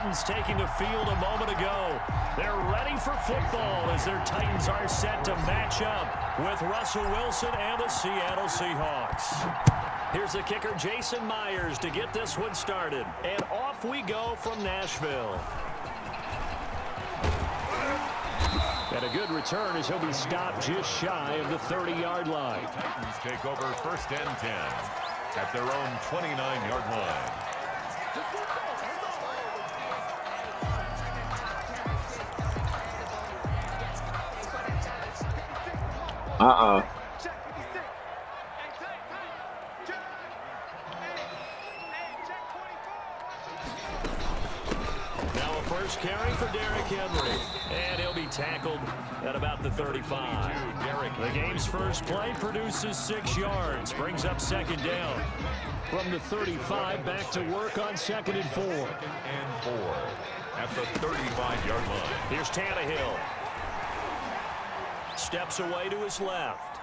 Taking the field a moment ago. They're ready for football as their Titans are set to match up with Russell Wilson and the Seattle Seahawks. Here's the kicker, Jason Myers, to get this one started. And off we go from Nashville. And a good return as he'll be stopped just shy of the 30-yard line. Titans take over 1st and 10 at their own 29-yard line. Uh-uh. Now a first carry for Derrick Henry. And he'll be tackled at about the 35. The game's first play produces 6 yards. Brings up 2nd down. From the 35, back to work on 2nd and 4. 2nd and 4 at the 35-yard line. Here's Tannehill. Steps away to his left.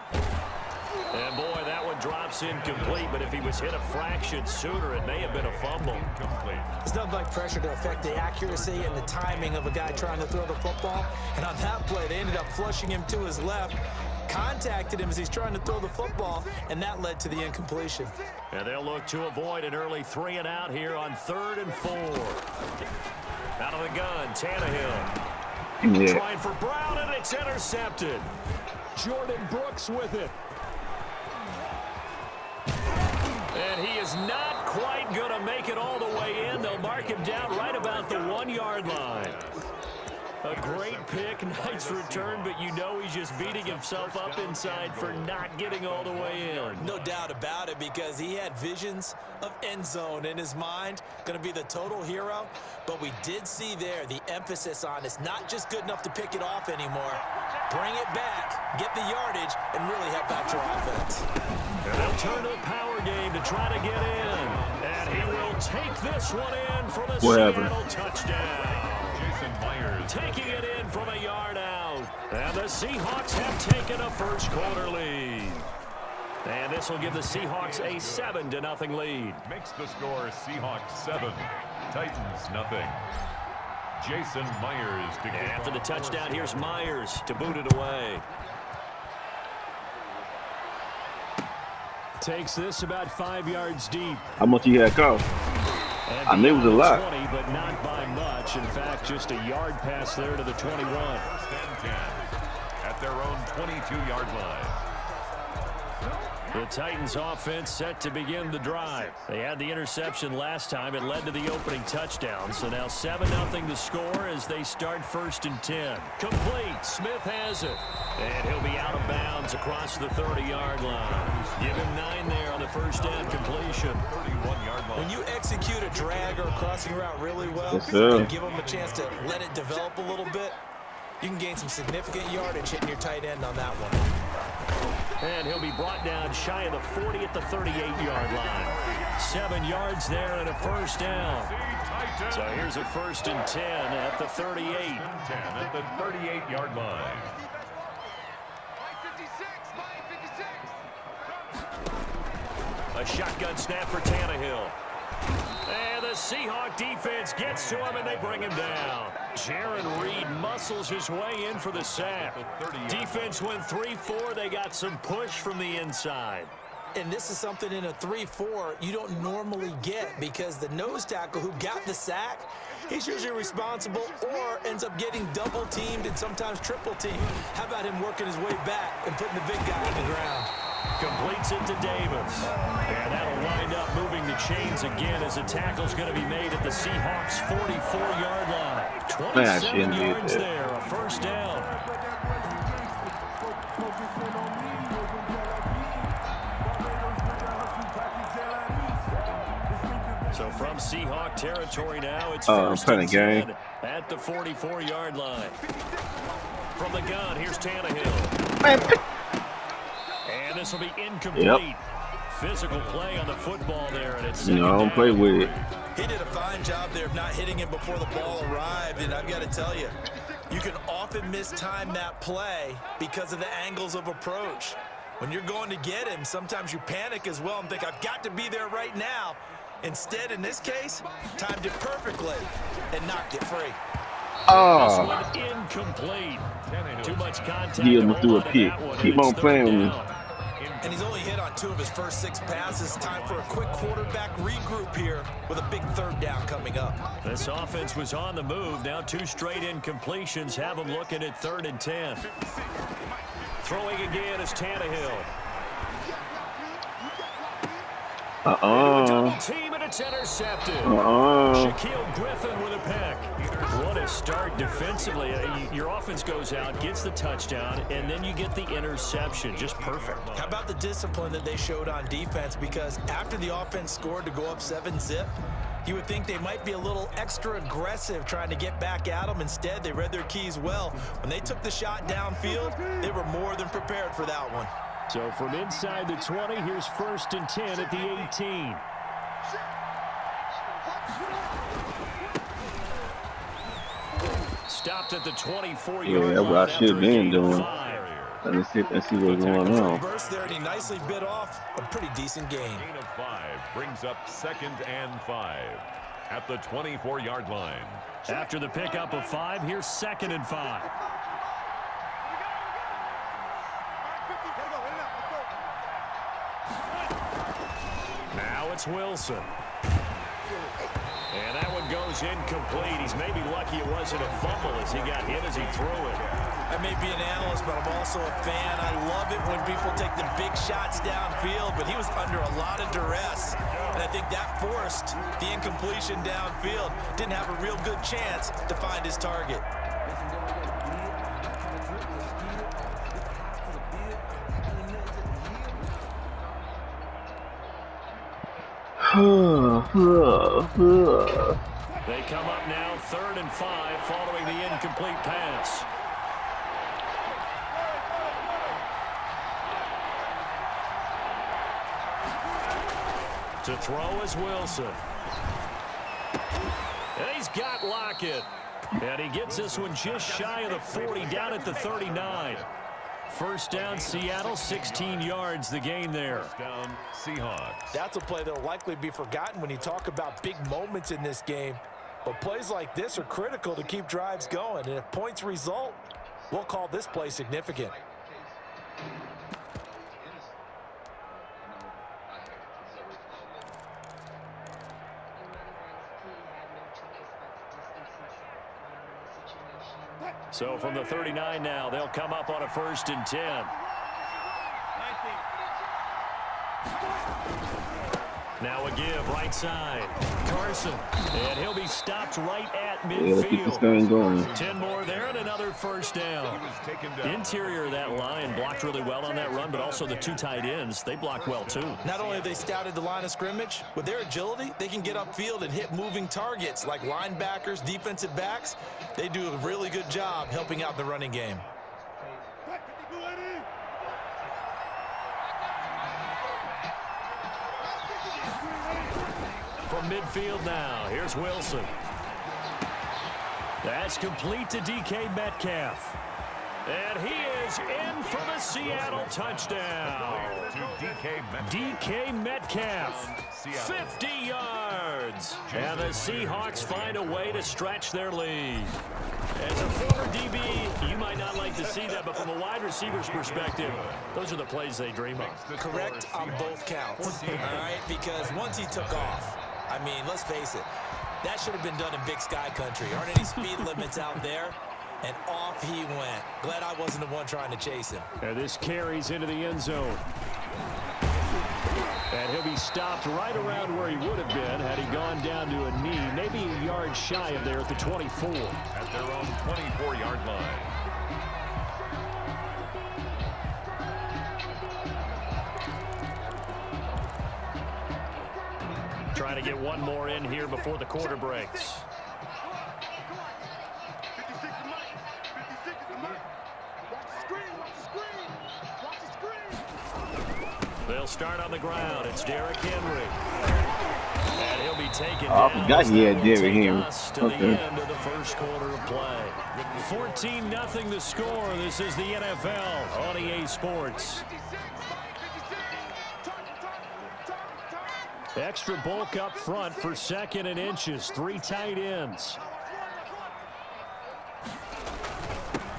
And boy, that one drops incomplete, but if he was hit a fraction sooner, it may have been a fumble. Incomplete. It's nothing like pressure to affect the accuracy and the timing of a guy trying to throw the football. And on that play, they ended up flushing him to his left, contacted him as he's trying to throw the football, and that led to the incompletion. And they'll look to avoid an early 3 and out here on 3rd and 4. Out of the gun, Tannehill. Yeah. Trying for Brown, and it's intercepted. Jordan Brooks with it. And he is not quite going to make it all the way in. They'll mark him down right about the 1-yard line. A great pick, nice return, but you know he's just beating himself up inside for not getting all the way in. No doubt about it, because he had visions of end zone in his mind. Going to be the total hero. But we did see there the emphasis on it's not just good enough to pick it off anymore. Bring it back, get the yardage, and really help out your offense. And they'll turn to the power game to try to get in. And he will take this one in for the Seattle touchdown. Taking it in from a yard out. And the Seahawks have taken a first quarter lead. And this will give the Seahawks a 7-0 lead. Makes the score Seahawks 7, Titans nothing. Jason Myers to get after the touchdown. Here's Myers to boot it away. Takes this about 5 yards deep. How much you had cost? I knew it was a lot. 20, but not by much. In fact, just a yard pass there to the 21. 1st and 10 at their own 22-yard line. The Titans offense set to begin the drive. They had the interception last time. It led to the opening touchdown. So now 7-0 to score as they start 1st and 10. Complete. Smith has it. And he'll be out of bounds across the 30-yard line. Give him 9 there on the first down completion. 31-yard line. When you execute a drag or a crossing route really well, yes, and give them a chance to let it develop a little bit, you can gain some significant yardage hitting your tight end on that one. And he'll be brought down shy of the 40 at the 38-yard line. 7 yards there and a first down. So here's a 1st and 10 at the 38. 10 at the 38-yard line. A shotgun snap for Tannehill. And the Seahawk defense gets to him, and they bring him down. Jaron Reed muscles his way in for the sack. Defense went 3-4. They got some push from the inside. And this is something in a 3-4 you don't normally get, because the nose tackle who got the sack, he's usually responsible or ends up getting double teamed and sometimes triple teamed. How about him working his way back and putting the big guy on the ground? Completes it to Davis. And that'll wind up moving the chains again as the tackle's going to be made at the Seahawks' 44-yard line. 27 yards there, a first down. So from Seahawk territory now, it's 1st and 10 at the 44-yard line. From the gun, here's Tannehill. And this will be incomplete. Yep. Physical play on the football there, and it's second down. Don't play with it. He did a fine job there of not hitting him before the ball arrived, and I've got to tell you, you can often mistime that play because of the angles of approach. When you're going to get him, sometimes you panic as well and think, I've got to be there right now. Instead, in this case, timed it perfectly. and knocked it free. This Oh, one incomplete. Too much contact. Gil to him threw a hold on to pick. that one, Keep and it's on playing with me. down. And he's only hit on 2 of his first 6 passes. Time for a quick quarterback regroup here with a big 3rd down coming up. This offense was on the move. Now 2 straight incompletions have them looking at 3rd and 10. Throwing again is Tannehill. Double team, and it's intercepted. Shaquille Griffin with a pick. What a start defensively. Your offense goes out, gets the touchdown, and then you get the interception. Just perfect. How about the discipline that they showed on defense? Because after the offense scored to go up 7-zip, you would think they might be a little extra aggressive trying to get back at them. Instead, they read their keys well. When they took the shot downfield, they were more than prepared for that one. So from inside the 20, here's 1st and 10 at the 18. Stopped at the 24-yard line. Yeah, that's what I should have been doing. 5. Let's see what's going on. Burst there, and he nicely bit off a pretty decent gain. Gain of 5 brings up 2nd and 5 at the 24-yard line. After the pickup of 5, here's 2nd and 5. Now it's Wilson. And that one goes incomplete. He's maybe lucky it wasn't a fumble as he got hit as he threw it. I may be an analyst, but I'm also a fan. I love it when people take the big shots downfield, but he was under a lot of duress. And I think that forced the incompletion downfield. Didn't have a real good chance to find his target. They come up now 3rd and 5 following the incomplete pass. To throw is Wilson. And he's got Lockett. And he gets this one just shy of the 40, down at the 39. 1st down, Seattle, 16 yards the gain there. Down, Seahawks. That's a play that will likely be forgotten when you talk about big moments in this game. But plays like this are critical to keep drives going. And if points result, we'll call this play significant. So from the 39 now, they'll come up on a 1st and 10. Now a give, right side. Carson, and he'll be stopped right at midfield. Yeah, let's get this thing going. 10 more there and another 1st down. Interior of that line blocked really well on that run, but also the 2 tight ends, they blocked well too. Not only have they scouted the line of scrimmage, with their agility, they can get upfield and hit moving targets like linebackers, defensive backs. They do a really good job helping out the running game. From midfield now, here's Wilson. That's complete to DK Metcalf. And he is in for the Seattle touchdown. DK Metcalf, 50 yards. And the Seahawks find a way to stretch their lead. As a former DB, you might not like to see that, but from a wide receiver's perspective, those are the plays they dream of. Correct on both counts, all right? Because once he took off, I mean, let's face it, that should have been done in Big Sky Country. Aren't any speed limits out there? And off he went. Glad I wasn't the one trying to chase him. And this carries into the end zone. And he'll be stopped right around where he would have been had he gone down to a knee, maybe a yard shy of there at the 24. At their own 24-yard line. Trying to get one more in here before the quarter breaks. They'll start on the ground. It's Derrick Henry. And he'll be taken down. I forgot he had Derrick Henry. To the end of the first quarter of play. 14-0 the score. This is the NFL on EA Sports. Extra bulk up front for 2nd and inches. 3 tight ends.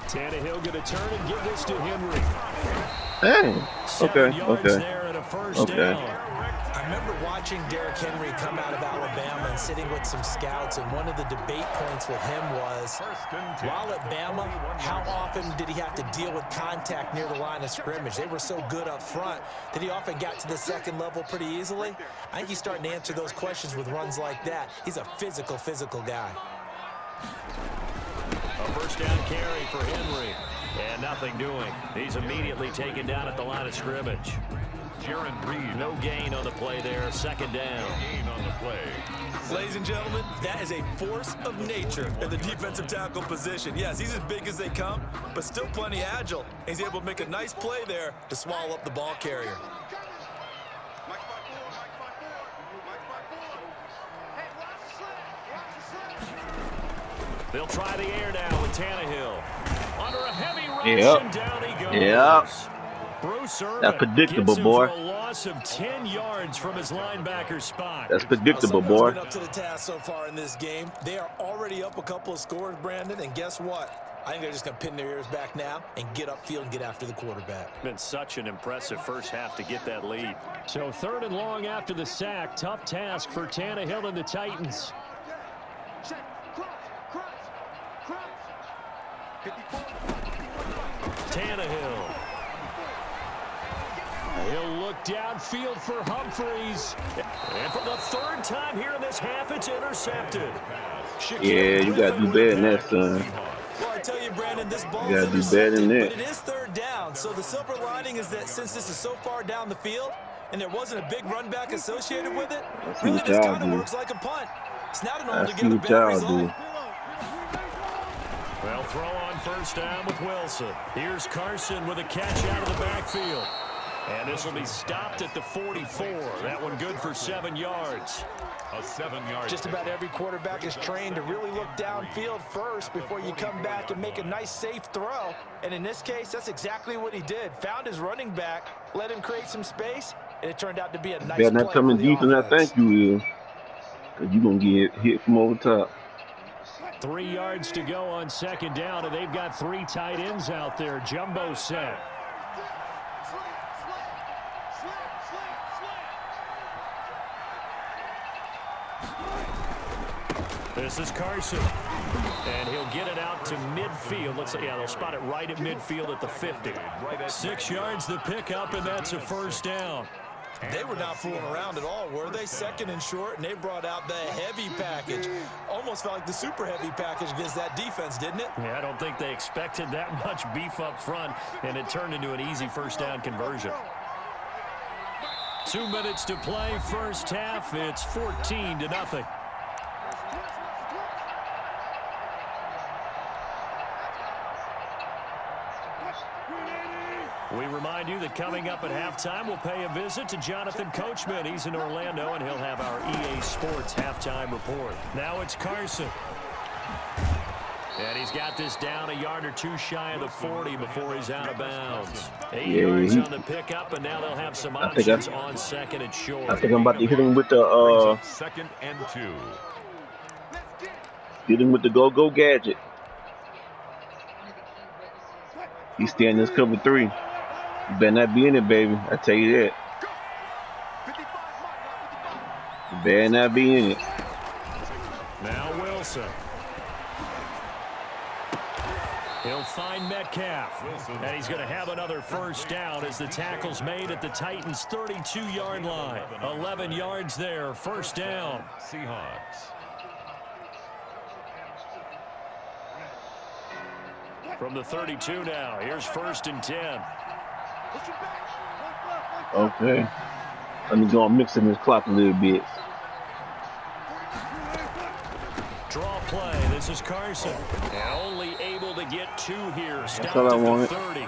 Tannehill going to turn and give this to Henry. Hey. 7 yards Okay. there and a first Okay. down. I remember watching Derrick Henry come out of Alabama and sitting with some scouts, and one of the debate points with him was, while at Bama, how often did he have to deal with contact near the line of scrimmage? They were so good up front that he often got to the second level pretty easily. I think he's starting to answer those questions with runs like that. He's a physical guy. A first down carry for Henry. And nothing doing. He's immediately taken down at the line of scrimmage. Jaron Reed. No gain on the play there. Second down. Gain on the play. Ladies and gentlemen, that is a force of nature in the defensive tackle position. Yes, he's as big as they come, but still plenty agile. He's able to make a nice play there to swallow up the ball carrier. They'll try the air now with Tannehill. Under a heavy rush, and down he goes. Yep. Bruce Irvin That's predictable, gets him boy. for a loss of 10 yards from his linebacker spot. That's predictable, Someone's boy. been up to the task so far in this game. They are already up a couple of scores, Brandon, and guess what? I think they're just going to pin their ears back now and get upfield and get after the quarterback. Been such an impressive first half to get that lead. So 3rd and long after the sack. Tough task for Tannehill and the Titans. Tannehill. He'll look downfield for Humphreys. And for the 3rd time here in this half, it's intercepted. Yeah, you got to do better than that, son. Well, I tell you, Brandon, this ball You is gotta do better than intercepted, that. but it is 3rd down. So the silver lining is that since this is so far down the field and there wasn't a big run back associated with it, That's really what this y'all kind of do. works like a punt. It's not an I see altogether what bad y'all result. do. Well, throw on first down with Wilson. Here's Carson with a catch out of the backfield. And this will be stopped at the 44. That one good for 7 yards. A 7-yard. Just about every quarterback is trained to really look downfield first before you come back and make a nice, safe throw. And in this case, that's exactly what he did. Found his running back, let him create some space, and it turned out to be a nice Better play not come for in the deep, and I offense. think you will. Because you're going to get hit from over top. 3 yards to go on 2nd down, and they've got 3 tight ends out there. Jumbo set. This is Carson. And he'll get it out to midfield. Let's say, yeah, they'll spot it right at midfield at the 50. 6 yards the pickup, and that's a first down. They were not fooling around at all, were they? 2nd and short, and they brought out the heavy package. Almost felt like the super heavy package against that defense, didn't it? Yeah, I don't think they expected that much beef up front, and it turned into an easy first down conversion. 2 minutes to play first half. It's 14-0. We remind you that coming up at halftime, we'll pay a visit to Jonathan Coachman. He's in Orlando, and he'll have our EA Sports halftime report. Now it's Carson. And he's got this down a yard or two shy of the 40 before he's out of bounds. 8 yards on the pickup, and now they'll have some options on 2nd and short. I think I'm about to hit him with the 2nd and 2. hit him with the go-go gadget. He's staying in this cover 3. You better not be in it, baby. I tell you that. You better not be in it. Now Wilson. He'll find Metcalf. And he's going to have another first down as the tackle's made at the Titans' 32-yard line. 11 yards there, first down. Seahawks. From the 32 now, here's 1st and 10. Okay. Let me go and mix in this clock a little bit. Draw play. This is Carson. And only able to get 2 here. Stopped all I at the wanted. 30.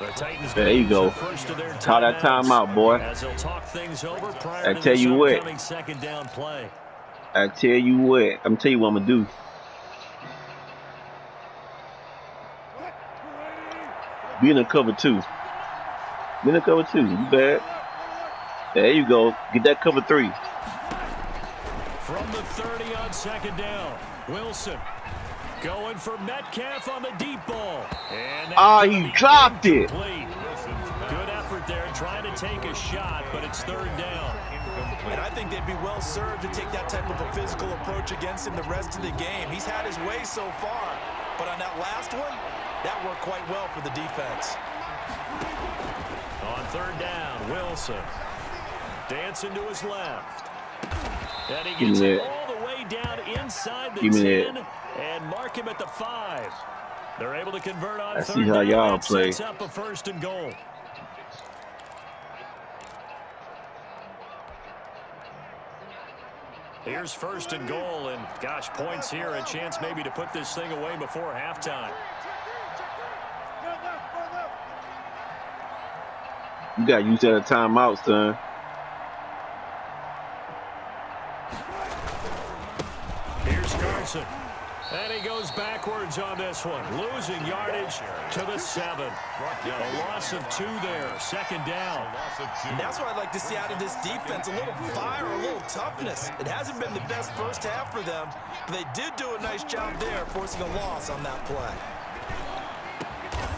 The Titans There you go. Call that timeout, boy. As they'll talk things over prior I to tell this you what. upcoming 2nd down play. I tell you what. I'm tell you what I'm gonna do. Be in a cover 2. Be in a cover 2. You bad. There you go. Get that cover 3. From the 30 on 2nd down. Wilson Going for Metcalf on the deep ball. And he dropped it. Good effort there, trying to take a shot, but it's third down. And I think they'd be well served to take that type of a physical approach against him the rest of the game. He's had his way so far, but on that last one, that worked quite well for the defense. On third down, Wilson dancing to his left. And he gets it all the way down inside the 10 and mark him at the 5. They're able to convert on third down. See how y'all play. Sets up a 1st and goal. Here's 1st and goal, and gosh, points here, a chance maybe to put this thing away before halftime. You got to use that at timeout, son. Here's Carson. And he goes backwards on this one. Losing yardage to the 7. A loss of 2 there. 2nd down. And that's what I'd like to see out of this defense. A little fire, a little toughness. It hasn't been the best first half for them, but they did do a nice job there, forcing a loss on that play.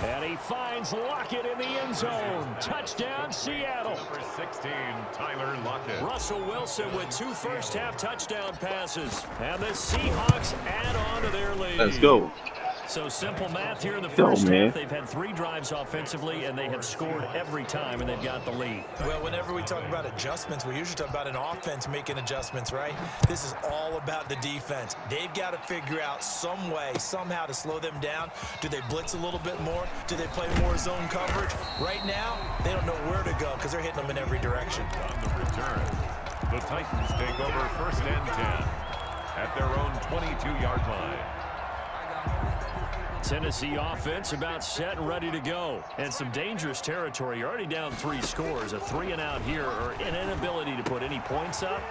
And he finds Lockett in the end zone. Touchdown, Seattle. Number 16, Tyler Lockett. Russell Wilson with 2 first-half touchdown passes. And the Seahawks add on to their lead. Let's go. So simple math here in the first half. They've had 3 drives offensively, and they have scored every time, and they've got the lead. Well, whenever we talk about adjustments, we usually talk about an offense making adjustments, right? This is all about the defense. They've got to figure out some way, somehow to slow them down. Do they blitz a little bit more? Do they play more zone coverage? Right now, they don't know where to go because they're hitting them in every direction. On the return, the Titans take over 1st and 10 at their own 22-yard line. Tennessee offense about set and ready to go. And some dangerous territory. You're already down 3 scores. A 3-and-out here, or an inability to put any points up.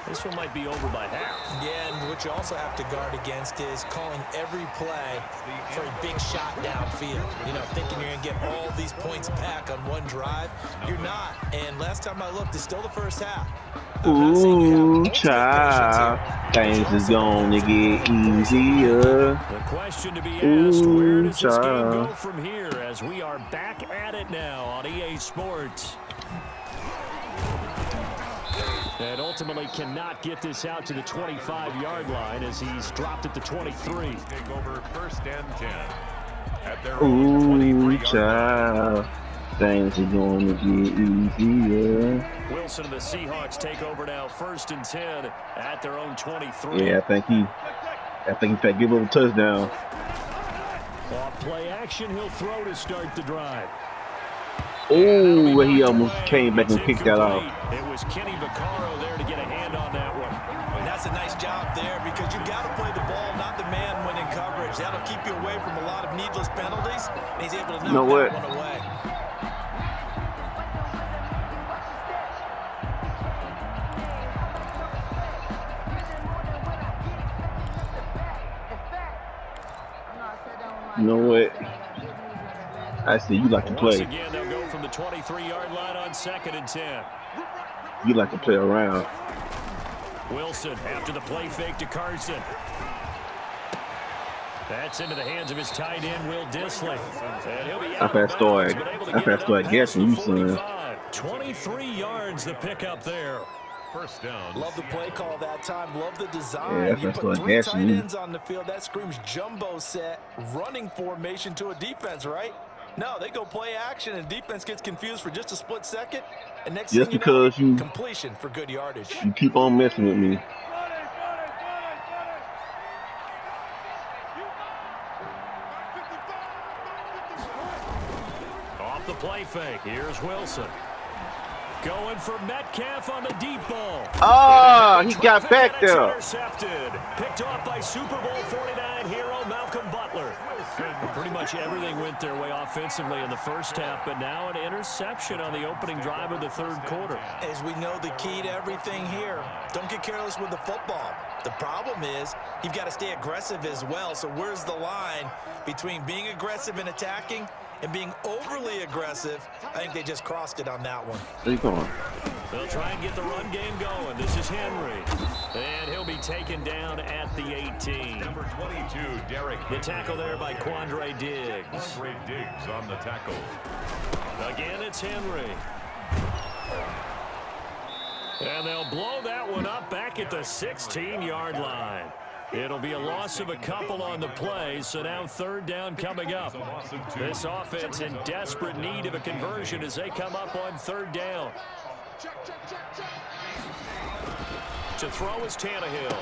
This one might be over by half. Yeah, and what you also have to guard against is calling every play for a big shot downfield. You know, thinking you're going to get all these points back on one drive. You're not. And last time I looked, it's still the first half. Ooh, child. Things is gonna get easier. The question to be asked, where does this game go from here as we are back at it now on EA Sports? And ultimately cannot get this out to the 25-yard line as he's dropped at the 23. Take over 1st and 10 at their own 23-yard line. Things are going to get easier. Wilson and the Seahawks take over now 1st and 10 at their own 23. Yeah, I think he might give up a touchdown. Off play action, he'll throw to start the drive. Oh, he almost came back and kicked that off. It was Kenny Vaccaro there to get a hand on that one. And that's a nice job there because you got to play the ball, not the man when in coverage. That'll keep you away from a lot of needless penalties. And he's able to knock that one away. You know what? I see you like to play. Once again, they'll go from the 23-yard line on 2nd and 10. You like to play around. Wilson after the play fake to Carson. That's into the hands of his tight end, Will Dissly. And he'll be out I started guessing you, son. 23 yards the pickup there. 1st down. Love the play call that time. Love the design. Yeah, you put 3 tight ends on the field. That screams jumbo set, running formation to a defense, right? No, they go play action, and defense gets confused for just a split second. And next just thing because you know, completion for good yardage. You keep on messing with me. Off the play fake. Here's Wilson. Going for Metcalf on the deep ball. Ah, he got back there. Intercepted. Picked off by Super Bowl 49 hero Malcolm Butler. Pretty much everything went their way offensively in the first half, but now an interception on the opening drive of the 3rd quarter. As we know, the key to everything here, don't get careless with the football. The problem is you've got to stay aggressive as well. So where's the line between being aggressive and attacking and being overly aggressive? I think they just crossed it on that one. Where you going? They'll try and get the run game going. This is Henry. And he'll be taken down at the 18. Number 22, Derek. The tackle there by Quandre Diggs. Quandre Diggs on the tackle. Again, it's Henry. And they'll blow that one up back at the 16-yard line. It'll be a loss of a couple on the play, so now third down coming up. This offense in desperate need of a conversion as they come up on third down. To throw is Tannehill.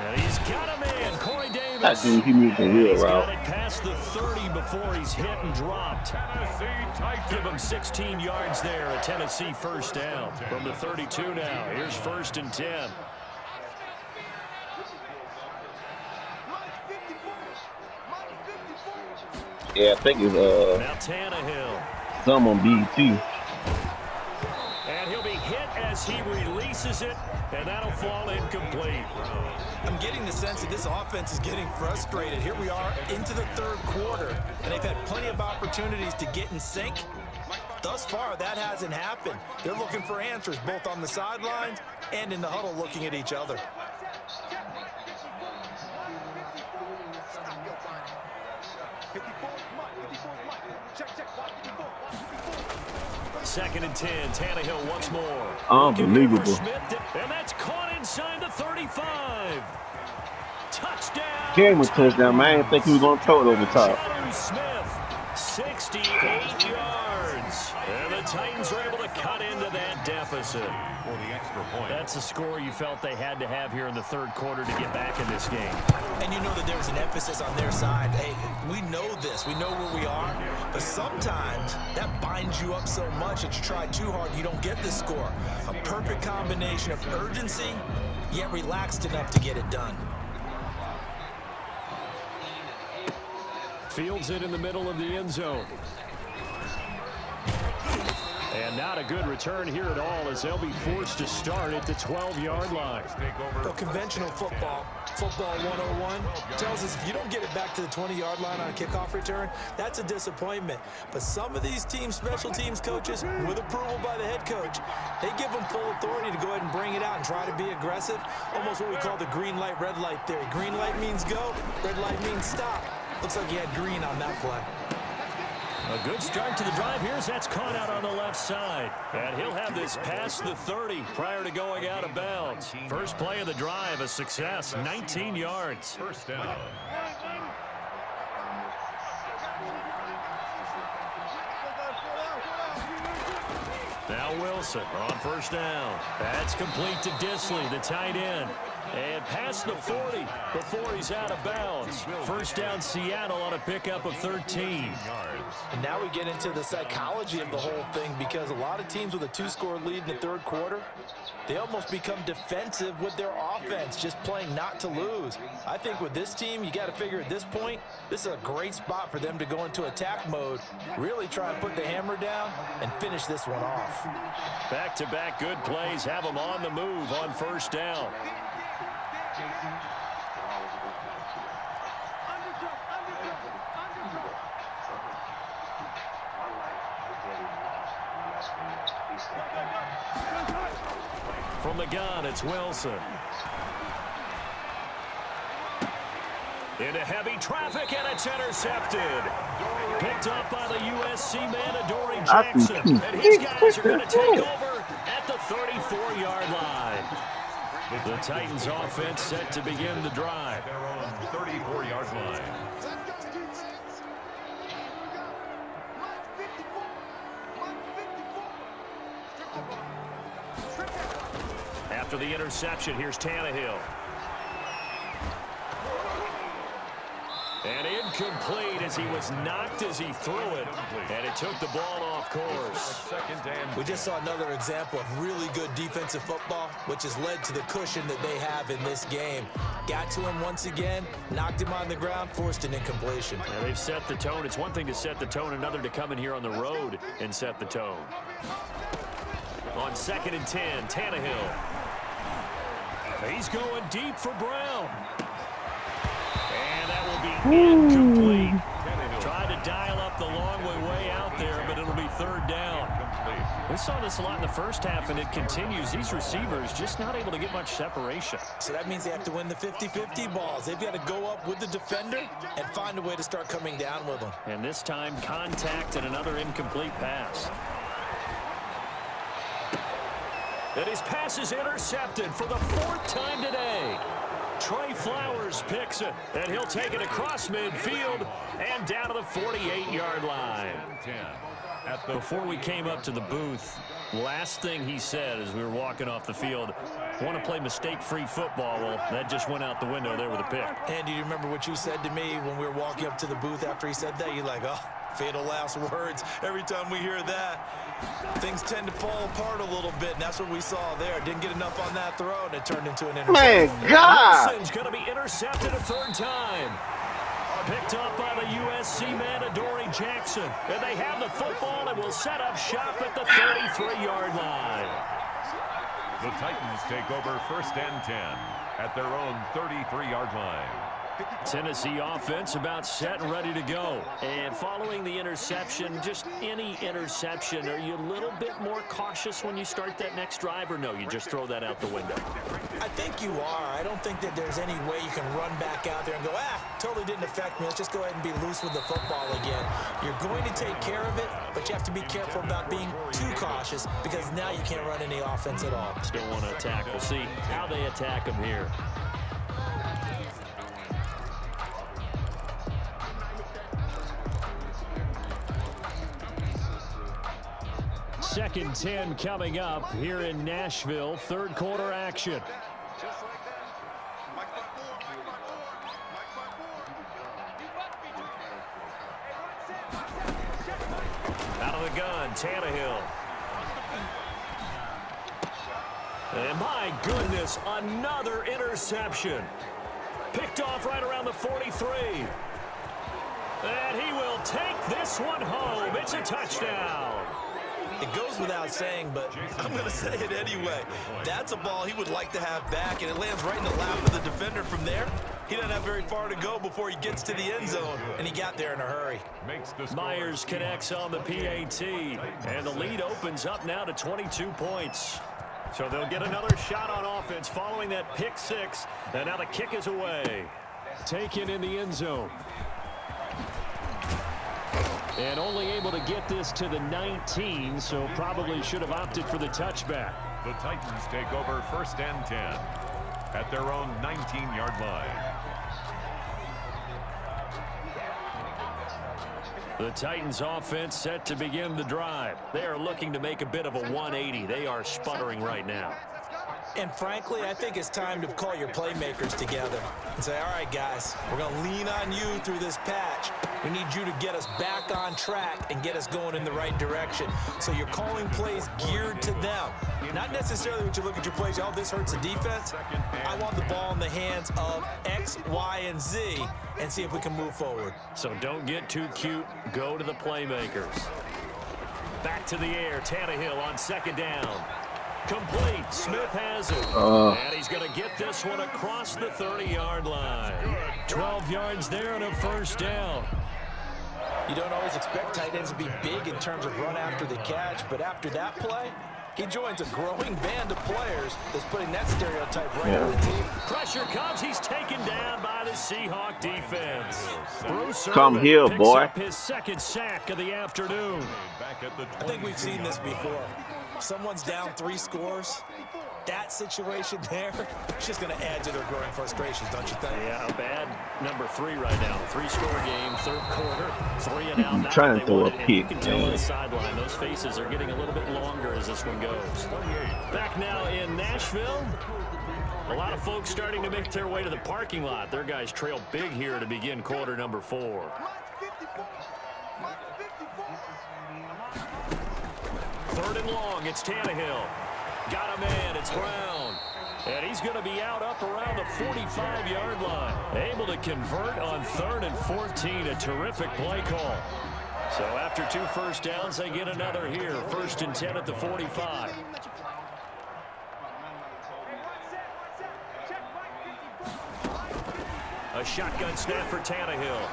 And he's got him in. Corey Davis. He moved the real He's route. got it past the 30 before he's hit and dropped. Give him 16 yards there. A Tennessee first down from the 32 now. Here's 1st and 10. Yeah, I think it's Now Tannehill. some on BT. And he'll be hit as he releases it, and that'll fall incomplete. I'm getting the sense that this offense is getting frustrated. Here we are into the third quarter, and they've had plenty of opportunities to get in sync. Thus far, that hasn't happened. They're looking for answers both on the sidelines and in the huddle looking at each other. Second and 10. Tannehill once more. Unbelievable. And that's caught inside the 35. Touchdown. Cameron touchdown, man. I didn't think he was going to throw it over the top. Jonnu Smith, 68 yards. And the Titans are able to cut into that deficit. For the extra point. That's a score you felt they had to have here in the third quarter to get back in this game. And you know that there's an emphasis on their side. Hey, we know this. We know where we are. But sometimes that binds you up so much that you try too hard, you don't get the score. A perfect combination of urgency, yet relaxed enough to get it done. Fields it in the middle of the end zone. And not a good return here at all as they'll be forced to start at the 12-yard line. Well, conventional football 101, tells us if you don't get it back to the 20-yard line on a kickoff return, that's a disappointment. But some of these teams, special teams coaches, with approval by the head coach, they give them full authority to go ahead and bring it out and try to be aggressive. Almost what we call the green light, red light theory. Green light means go, red light means stop. Looks like he had green on that play. A good start to the drive here as that's caught out on the left side. And he'll have this past the 30 prior to going out of bounds. First play of the drive, a success, 19 yards. First down. Now Wilson on first down. That's complete to Disley, the tight end. And past the 40 before he's out of bounds. First down Seattle on a pickup of 13. And now we get into the psychology of the whole thing because a lot of teams with a two-score lead in the third quarter, they almost become defensive with their offense, just playing not to lose. I think with this team, you got to figure at this point, this is a great spot for them to go into attack mode, really try and put the hammer down and finish this one off. Back-to-back good plays have them on the move on first down. From the gun, it's Wilson. Into heavy traffic, and it's intercepted. Picked up by the USC man, Adoree Jackson. And his guys are going to take over at the 34-yard line. The Titans offense set to begin the drive. Their own 34-yard line. After the interception, here's Tannehill. And incomplete as he was knocked as he threw it. And it took the ball off course. We just saw another example of really good defensive football, which has led to the cushion that they have in this game. Got to him once again, knocked him on the ground, forced an incompletion. Yeah, they've set the tone. It's one thing to set the tone, another to come in here on the road and set the tone. On 2nd and 10, Tannehill. He's going deep for Brown. And that will be incomplete. Tried to dial up the long way out there, but it'll be third down. saw this a lot in the first half, and it continues. These receivers just not able to get much separation. So that means they have to win the 50-50 balls. They've got to go up with the defender and find a way to start coming down with them. And this time, contact and another incomplete pass. And his pass is intercepted for the 4th time today. Trey Flowers picks it, and he'll take it across midfield and down to the 48-yard line. Before we came up to the booth, last thing he said as we were walking off the field, want to play mistake-free football. Well, that just went out the window there with a pick. And do you remember what you said to me when we were walking up to the booth after he said that? You're like, oh, fatal last words. Every time we hear that, things tend to fall apart a little bit, and that's what we saw there. Didn't get enough on that throw, and it turned into an interception. Man, God! Wilson's going to be intercepted a 3rd time. Picked up by the USC man, Adoree Jackson. And they have the football and will set up shop at the 33-yard line. The Titans take over 1st and 10 at their own 33-yard line. Tennessee offense about set and ready to go. And following the interception, just any interception, are you a little bit more cautious when you start that next drive, or no, you just throw that out the window? I think you are. I don't think that there's any way you can run back out there and go, totally didn't affect me. Let's just go ahead and be loose with the football again. You're going to take care of it, but you have to be careful about being too cautious because now you can't run any offense at all. Still want to attack. We'll see how they attack them here. Second 10 coming up here in Nashville. 3rd quarter action. Out of the gun, Tannehill. And my goodness, another interception. Picked off right around the 43. And he will take this one home. It's a touchdown. It goes without saying, but I'm going to say it anyway. That's a ball he would like to have back, and it lands right in the lap of the defender from there. He doesn't have very far to go before he gets to the end zone, and he got there in a hurry. Myers connects on the PAT, and the lead opens up now to 22 points. So they'll get another shot on offense following that pick 6, and now the kick is away. Taken in the end zone. And only able to get this to the 19, so probably should have opted for the touchback. The Titans take over 1st and 10 at their own 19-yard line. The Titans offense set to begin the drive. They are looking to make a bit of a 180. They are sputtering right now. And frankly, I think it's time to call your playmakers together and say, all right, guys, we're going to lean on you through this patch. We need you to get us back on track and get us going in the right direction. So you're calling plays geared to them. Not necessarily when you look at your plays, oh, this hurts the defense. I want the ball in the hands of X, Y, and Z and see if we can move forward. So don't get too cute. Go to the playmakers. Back to the air. Tannehill on 2nd down. Complete. Smith has it. And he's going to get this one across the 30-yard line. 12 yards there and a 1st down. You don't always expect tight ends to be big in terms of run after the catch, but after that play, he joins a growing band of players that's putting that stereotype right on the team. Pressure comes. He's taken down by the Seahawk defense. Bruce Come here, picks boy. up his 2nd sack of the afternoon. I think we've seen this before. Someone's down 3 scores. That situation there, it's just going to add to their growing frustrations, don't you think? Yeah, a bad number 3 right now. 3-score game, 3rd quarter, 3 and out. I'm trying to throw a You pick, can tell on man. the sideline, those faces are getting a little bit longer as this one goes. Back now in Nashville. A lot of folks starting to make their way to the parking lot. Their guys trail big here to begin quarter number 4. 3rd and long, it's Tannehill. Got a man, it's Brown. And he's going to be out up around the 45-yard line. Able to convert on 3rd and 14, a terrific play call. So after 2 first downs, they get another here. 1st and 10 at the 45. A shotgun snap for Tannehill.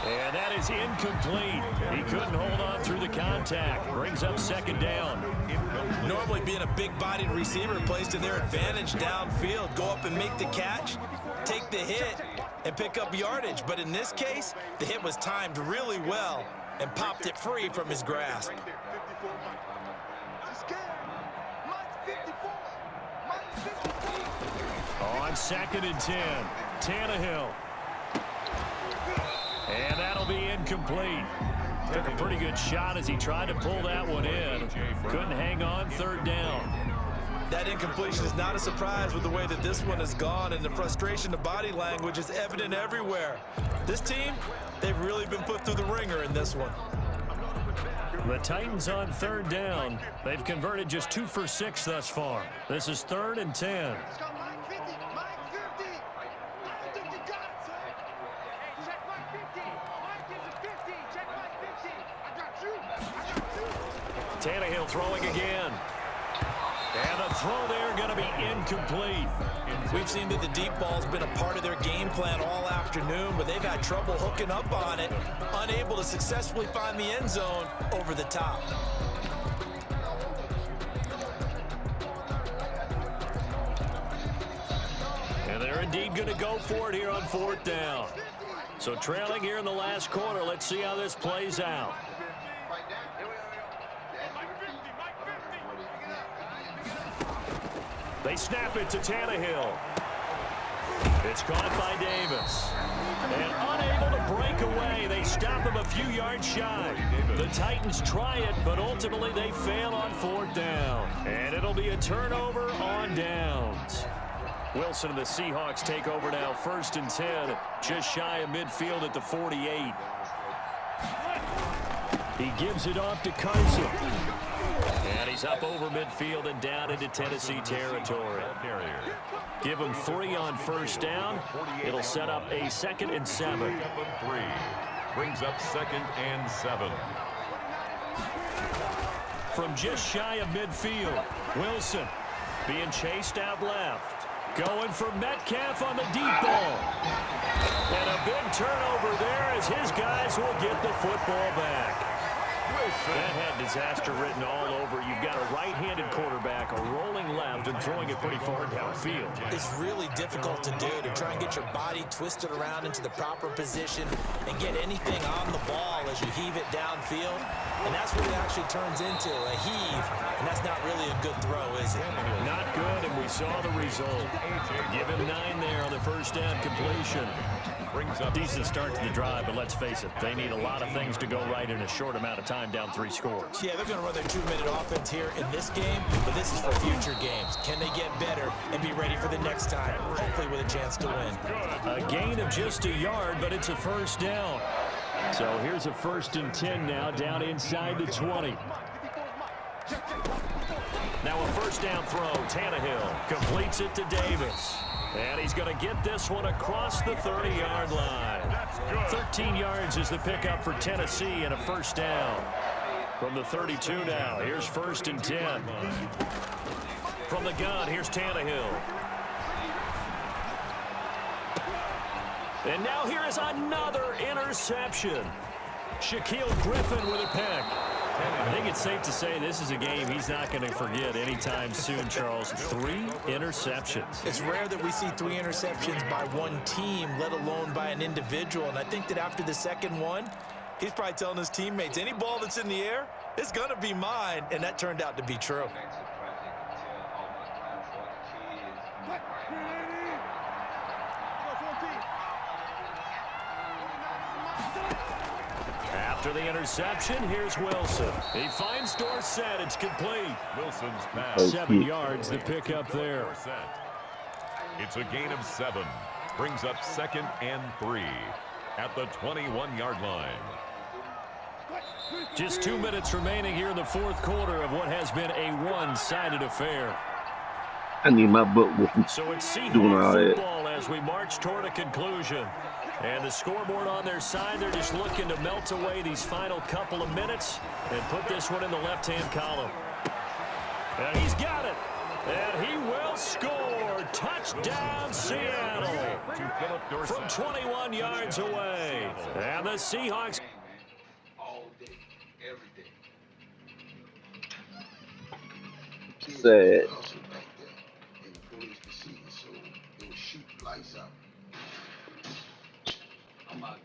And that is incomplete. He couldn't hold on through the contact. Brings up second down. Normally being a big-bodied receiver plays to their advantage downfield. Go up and make the catch, take the hit, and pick up yardage. But in this case, the hit was timed really well and popped it free from his grasp. On 2nd and 10, Tannehill. And that'll be incomplete. Took a pretty good shot as he tried to pull that one in. Couldn't hang on 3rd down. That incompletion is not a surprise with the way that this one has gone, and the frustration of body language is evident everywhere. This team, they've really been put through the ringer in this one. The Titans on 3rd down. They've converted just 2 for 6 thus far. This is 3rd and 10. Tannehill throwing again. And the throw there going to be incomplete. We've seen that the deep ball's been a part of their game plan all afternoon, but they've had trouble hooking up on it, unable to successfully find the end zone over the top. And they're indeed going to go for it here on 4th down. So trailing here in the last quarter, let's see how this plays out. They snap it to Tannehill. It's caught by Davis. And unable to break away, they stop him a few yards shy. The Titans try it, but ultimately they fail on 4th down. And it'll be a turnover on downs. Wilson and the Seahawks take over now, 1st and 10, just shy of midfield at the 48. He gives it off to Carson. And he's up over midfield and down into Tennessee territory. Give him 3 on 1st down. It'll set up a 2nd and 7. Brings up 2nd and 7. From just shy of midfield, Wilson being chased out left. Going for Metcalf on the deep ball. And a big turnover there as his guys will get the football back. That had disaster written all over. You've got a right-handed quarterback, a rolling left, and throwing it pretty far downfield. It's really difficult to do, to try and get your body twisted around into the proper position and get anything on the ball as you heave it downfield. And that's what it actually turns into, a heave. And that's not really a good throw, is it? Not good, and we saw the result. Give him 9 there on the 1st down completion. Decent start to the drive, but let's face it, they need a lot of things to go right in a short amount of time, down 3 scores. Yeah, they're going to run their 2-minute offense here in this game, but this is for future games. Can they get better and be ready for the next time, hopefully with a chance to win? A gain of just a yard, but it's a 1st down. So here's a 1st and 10 now, down inside the 20. Now a 1st down throw. Tannehill completes it to Davis. And he's going to get this one across the 30-yard line. 13 yards is the pickup for Tennessee and a 1st down. From the 32 now, here's 1st and 10. From the gun, here's Tannehill. And now here is another interception. Shaquille Griffin with a pick. I think it's safe to say this is a game he's not going to forget anytime soon, Charles. 3 interceptions. It's rare that we see 3 interceptions by one team, let alone by an individual. And I think that after the second one, he's probably telling his teammates, any ball that's in the air, it's going to be mine. And that turned out to be true. After the interception, here's Wilson. He finds Dorsett. It's complete. Wilson's pass. 7 yards, the pickup there. It's a gain of 7. Brings up 2nd and 3 at the 21-yard line. Just 2 minutes remaining here in the 4th quarter of what has been a one-sided affair. I need my book with me. So it's Doing all Seahawks that. football as we march toward a conclusion. And the scoreboard on their side, they're just looking to melt away these final couple of minutes and put this one in the left-hand column. And he's got it. And he will score. Touchdown, Seattle. From 21 yards away. And the Seahawks. All day, every day. Sad. And the police could see it, so it would shoot lights out. I'm out there.